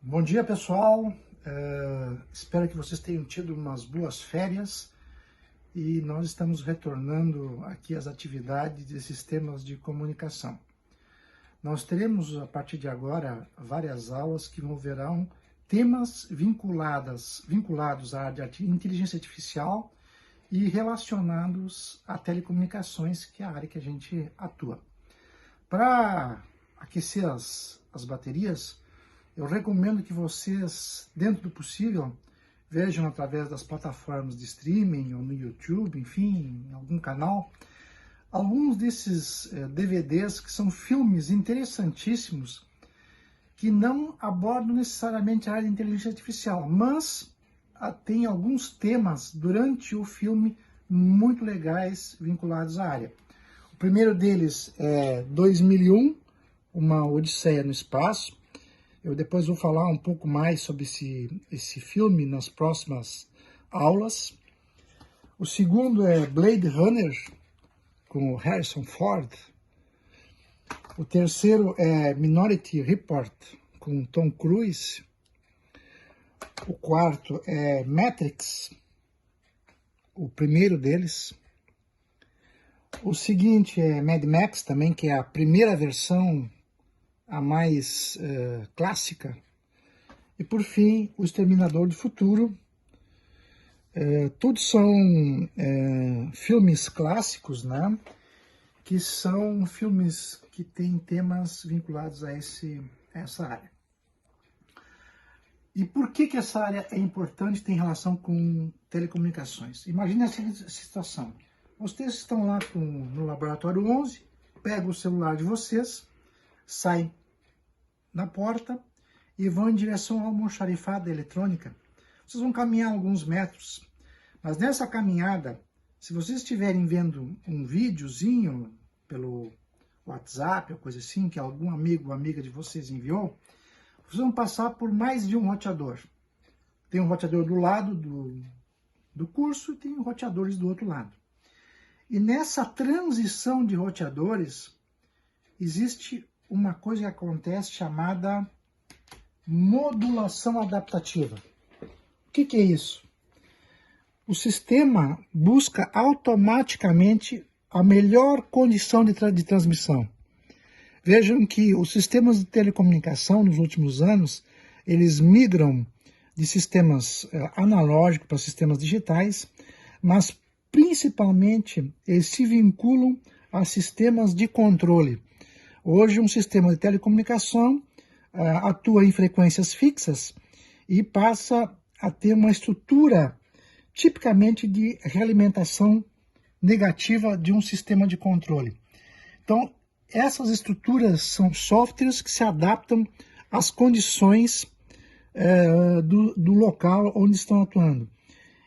Bom dia, pessoal. Espero que vocês tenham tido umas boas férias e nós estamos retornando aqui às atividades de sistemas de comunicação. Nós teremos, a partir de agora, várias aulas que envolverão temas vinculados à área de inteligência artificial e relacionados a telecomunicações, que é a área que a gente atua. Para aquecer as baterias, eu recomendo que vocês, dentro do possível, vejam através das plataformas de streaming ou no YouTube, enfim, em algum canal, alguns desses DVDs que são filmes interessantíssimos que não abordam necessariamente a área de inteligência artificial, mas tem alguns temas durante o filme muito legais vinculados à área. O primeiro deles é 2001, Uma Odisseia no Espaço. Eu depois vou falar um pouco mais sobre esse filme nas próximas aulas. O segundo é Blade Runner, com o Harrison Ford. O terceiro é Minority Report, com Tom Cruise. O quarto é Matrix, o primeiro deles. O seguinte é Mad Max também, que é a primeira versão, a mais clássica. E por fim, O Exterminador do Futuro. Todos são filmes clássicos, né? Que são filmes que têm temas vinculados a essa área. E por que essa área é importante, tem relação com telecomunicações? Imagine a seguinte situação. Vocês estão lá no laboratório 11, pegam o celular de vocês, saem na porta e vão em direção ao almoxarifado eletrônica. Vocês vão caminhar alguns metros, mas nessa caminhada, se vocês estiverem vendo um videozinho pelo WhatsApp ou coisa assim, que algum amigo ou amiga de vocês enviou, vocês vão passar por mais de um roteador. Tem um roteador do lado do curso e tem roteadores do outro lado. E nessa transição de roteadores, existe uma coisa que acontece chamada modulação adaptativa. O que é isso? O sistema busca automaticamente a melhor condição de transmissão. Vejam que os sistemas de telecomunicação, nos últimos anos, eles migram de sistemas analógicos para sistemas digitais, mas principalmente eles se vinculam a sistemas de controle. Hoje, um sistema de telecomunicação atua em frequências fixas e passa a ter uma estrutura tipicamente de realimentação negativa de um sistema de controle. Então, essas estruturas são softwares que se adaptam às condições do local onde estão atuando.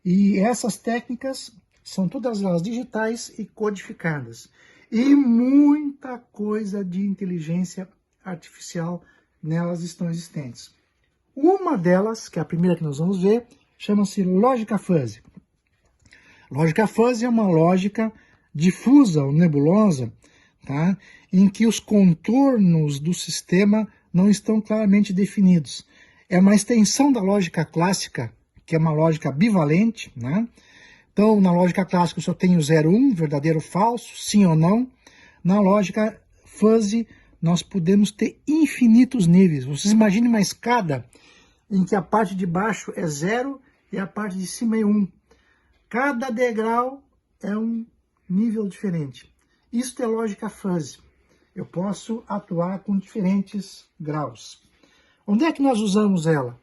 E essas técnicas são todas elas digitais e codificadas. E muita coisa de inteligência artificial nelas estão existentes. Uma delas, que é a primeira que nós vamos ver, chama-se lógica fuzzy. Lógica fuzzy é uma lógica difusa ou nebulosa, tá? Em que os contornos do sistema não estão claramente definidos. É uma extensão da lógica clássica, que é uma lógica bivalente, né? Então, na lógica clássica, eu só tenho 0, 1, verdadeiro ou falso, sim ou não. Na lógica fuzzy, nós podemos ter infinitos níveis. Vocês imaginem uma escada em que a parte de baixo é 0 e a parte de cima é 1. Cada degrau é um nível diferente. Isso é lógica fuzzy. Eu posso atuar com diferentes graus. Onde é que nós usamos ela?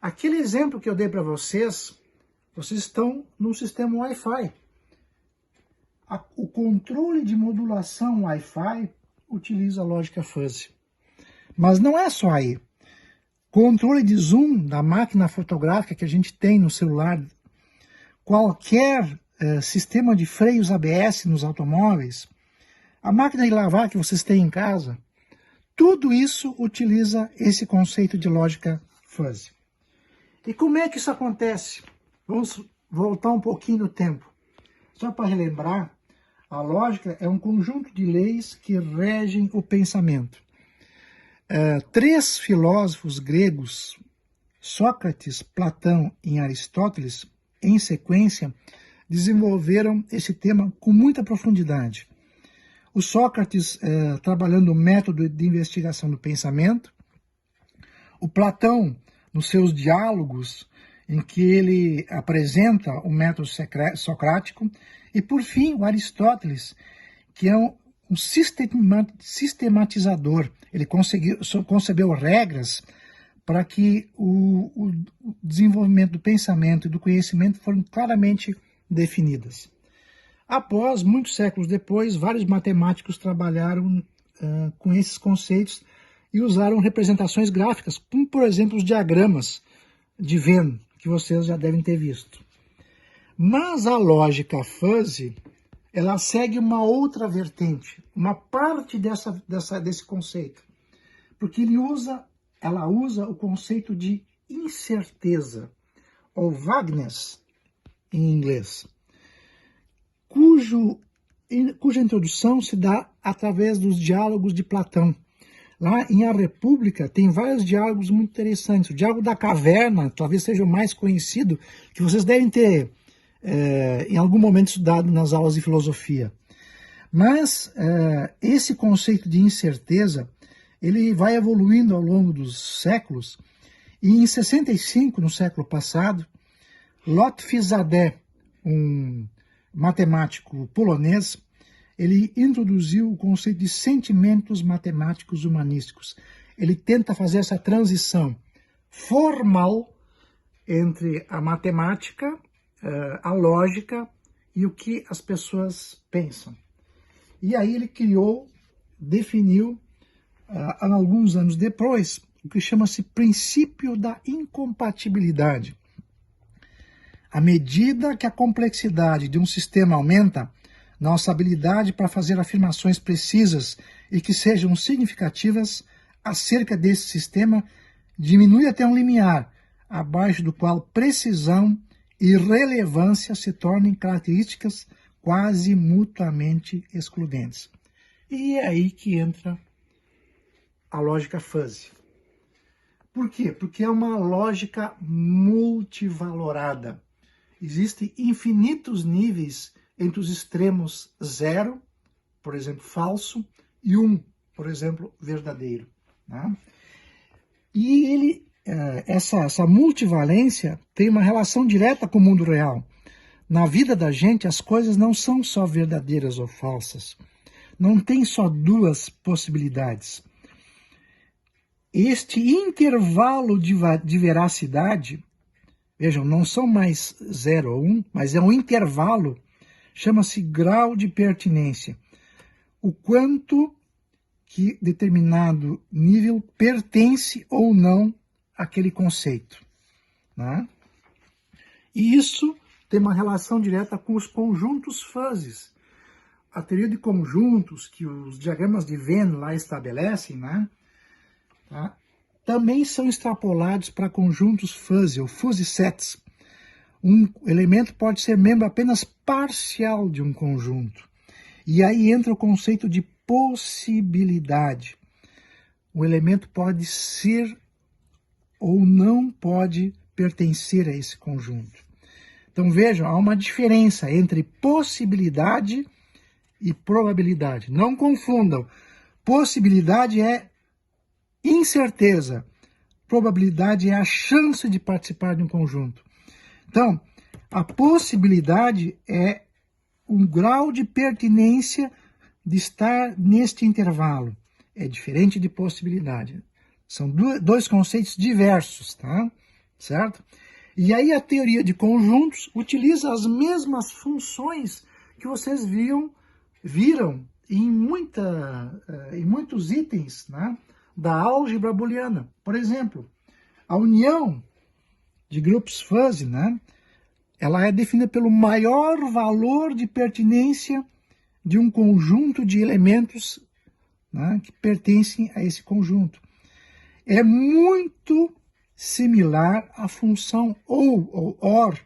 Aquele exemplo que eu dei para vocês, vocês estão num sistema Wi-Fi. O controle de modulação Wi-Fi utiliza a lógica fuzzy. Mas não é só aí. Controle de zoom da máquina fotográfica que a gente tem no celular, qualquer sistema de freios ABS nos automóveis, a máquina de lavar que vocês têm em casa, tudo isso utiliza esse conceito de lógica fuzzy. E como é que isso acontece? Vamos voltar um pouquinho no tempo. Só para relembrar, a lógica é um conjunto de leis que regem o pensamento. Três filósofos gregos Sócrates, Platão e Aristóteles, em sequência, desenvolveram esse tema com muita profundidade. O Sócrates trabalhando o método de investigação do pensamento, o Platão nos seus diálogos, em que ele apresenta o método socrático, e por fim o Aristóteles, que é um sistematizador. Ele concebeu regras para que o desenvolvimento do pensamento e do conhecimento foram claramente definidas. Após, muitos séculos depois, vários matemáticos trabalharam com esses conceitos e usaram representações gráficas, como, por exemplo, os diagramas de Venn, que vocês já devem ter visto. Mas a lógica fuzzy, ela segue uma outra vertente, uma parte desse conceito, porque ela usa o conceito de incerteza, ou vagueness, em inglês, cuja introdução se dá através dos diálogos de Platão. Lá em A República tem vários diálogos muito interessantes. O diálogo da caverna talvez seja o mais conhecido, que vocês devem ter em algum momento estudado nas aulas de filosofia. Mas esse conceito de incerteza, ele vai evoluindo ao longo dos séculos, e em 65, no século passado, Lotfi Zadeh, um matemático polonês, ele introduziu o conceito de sentimentos matemáticos humanísticos. Ele tenta fazer essa transição formal entre a matemática, a lógica e o que as pessoas pensam. E aí ele definiu, alguns anos depois, o que chama-se princípio da incompatibilidade. À medida que a complexidade de um sistema aumenta, nossa habilidade para fazer afirmações precisas e que sejam significativas acerca desse sistema diminui até um limiar, abaixo do qual precisão e relevância se tornem características quase mutuamente excludentes. E é aí que entra a lógica fuzzy. Por quê? Porque é uma lógica multivalorada. Existem infinitos níveis entre os extremos 0, por exemplo, falso, e 1, por exemplo, verdadeiro. Né? E essa multivalência tem uma relação direta com o mundo real. Na vida da gente, as coisas não são só verdadeiras ou falsas. Não tem só duas possibilidades. Este intervalo de veracidade, vejam, não são mais 0 ou 1, mas é um intervalo, chama-se grau de pertinência. O quanto que determinado nível pertence ou não àquele conceito. Né? E isso tem uma relação direta com os conjuntos fuzzies. A teoria de conjuntos que os diagramas de Venn lá estabelecem, né? Tá? Também são extrapolados para conjuntos fuzzy, ou fuzzy sets. Um elemento pode ser membro apenas parcial de um conjunto. E aí entra o conceito de possibilidade. O elemento pode ser ou não pode pertencer a esse conjunto. Então vejam, há uma diferença entre possibilidade e probabilidade. Não confundam. Possibilidade é incerteza. Probabilidade é a chance de participar de um conjunto. Então, a possibilidade é um grau de pertinência de estar neste intervalo. É diferente de possibilidade. São dois conceitos diversos, tá? Certo? E aí a teoria de conjuntos utiliza as mesmas funções que vocês viram em muitos itens, né, da álgebra booleana. Por exemplo, a união de grupos fuzzy, né, ela é definida pelo maior valor de pertinência de um conjunto de elementos, né, que pertencem a esse conjunto. É muito similar à função ou OR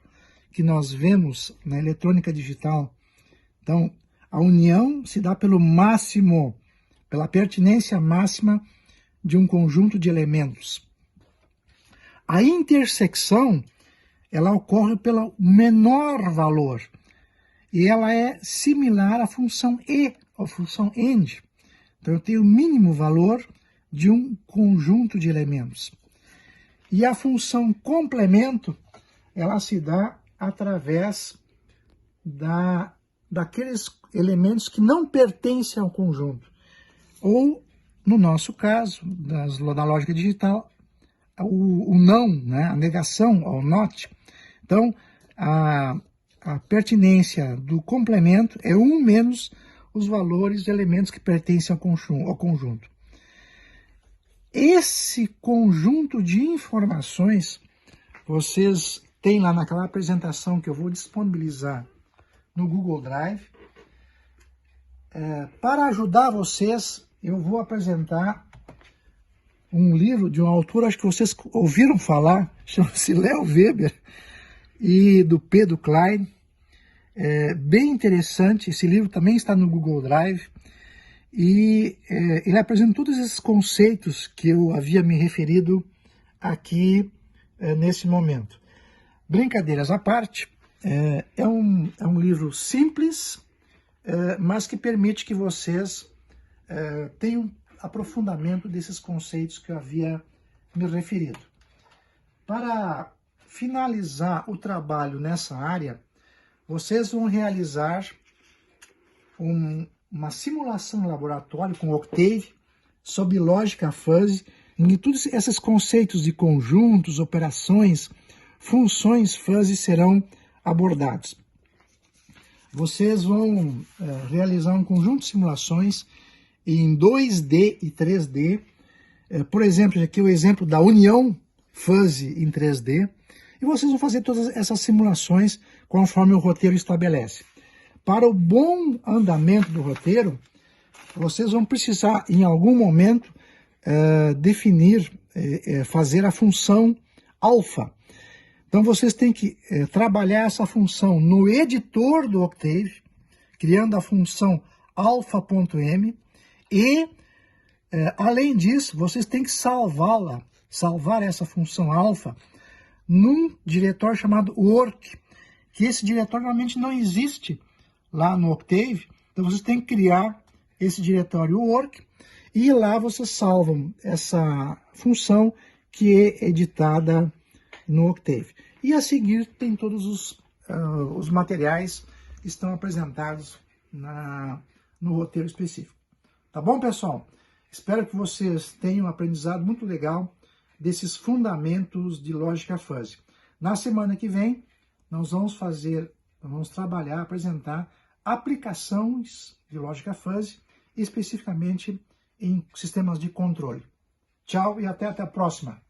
que nós vemos na eletrônica digital. Então, a união se dá pela pertinência máxima de um conjunto de elementos. A intersecção, ela ocorre pelo menor valor, e ela é similar à função e, à função AND. Então, eu tenho o mínimo valor de um conjunto de elementos. E a função complemento, ela se dá através daqueles elementos que não pertencem ao conjunto. Ou, no nosso caso, da lógica digital, o não, né? A negação, o not. Então, a pertinência do complemento é 1 menos os valores de elementos que pertencem ao conjunto. Esse conjunto de informações, vocês têm lá naquela apresentação que eu vou disponibilizar no Google Drive. Para ajudar vocês, eu vou apresentar um livro de um autor, acho que vocês ouviram falar, chama-se Léo Weber, e do Pedro Klein. É bem interessante, esse livro também está no Google Drive, e ele apresenta todos esses conceitos que eu havia me referido aqui nesse momento. Brincadeiras à parte, é um livro simples, mas que permite que vocês tenham aprofundamento desses conceitos que eu havia me referido. Para finalizar o trabalho nessa área, vocês vão realizar uma simulação no laboratório com Octave sobre lógica fuzzy, em que todos esses conceitos de conjuntos, operações, funções fuzzy serão abordados. Vocês vão realizar um conjunto de simulações em 2D e 3D. Por exemplo, aqui é o exemplo da união fuzzy em 3D. E vocês vão fazer todas essas simulações conforme o roteiro estabelece. Para o bom andamento do roteiro, vocês vão precisar, em algum momento, fazer a função alfa. Então, vocês têm que trabalhar essa função no editor do Octave, criando a função alpha.m, e, além disso, vocês têm que salvar essa função alfa num diretório chamado work, que esse diretório normalmente não existe lá no Octave. Então, vocês têm que criar esse diretório work, e lá vocês salvam essa função que é editada no Octave. E a seguir tem todos os materiais que estão apresentados no roteiro específico. Tá bom, pessoal? Espero que vocês tenham um aprendizado muito legal desses fundamentos de lógica fuzzy. Na semana que vem, nós vamos apresentar aplicações de lógica fuzzy, especificamente em sistemas de controle. Tchau e até a próxima!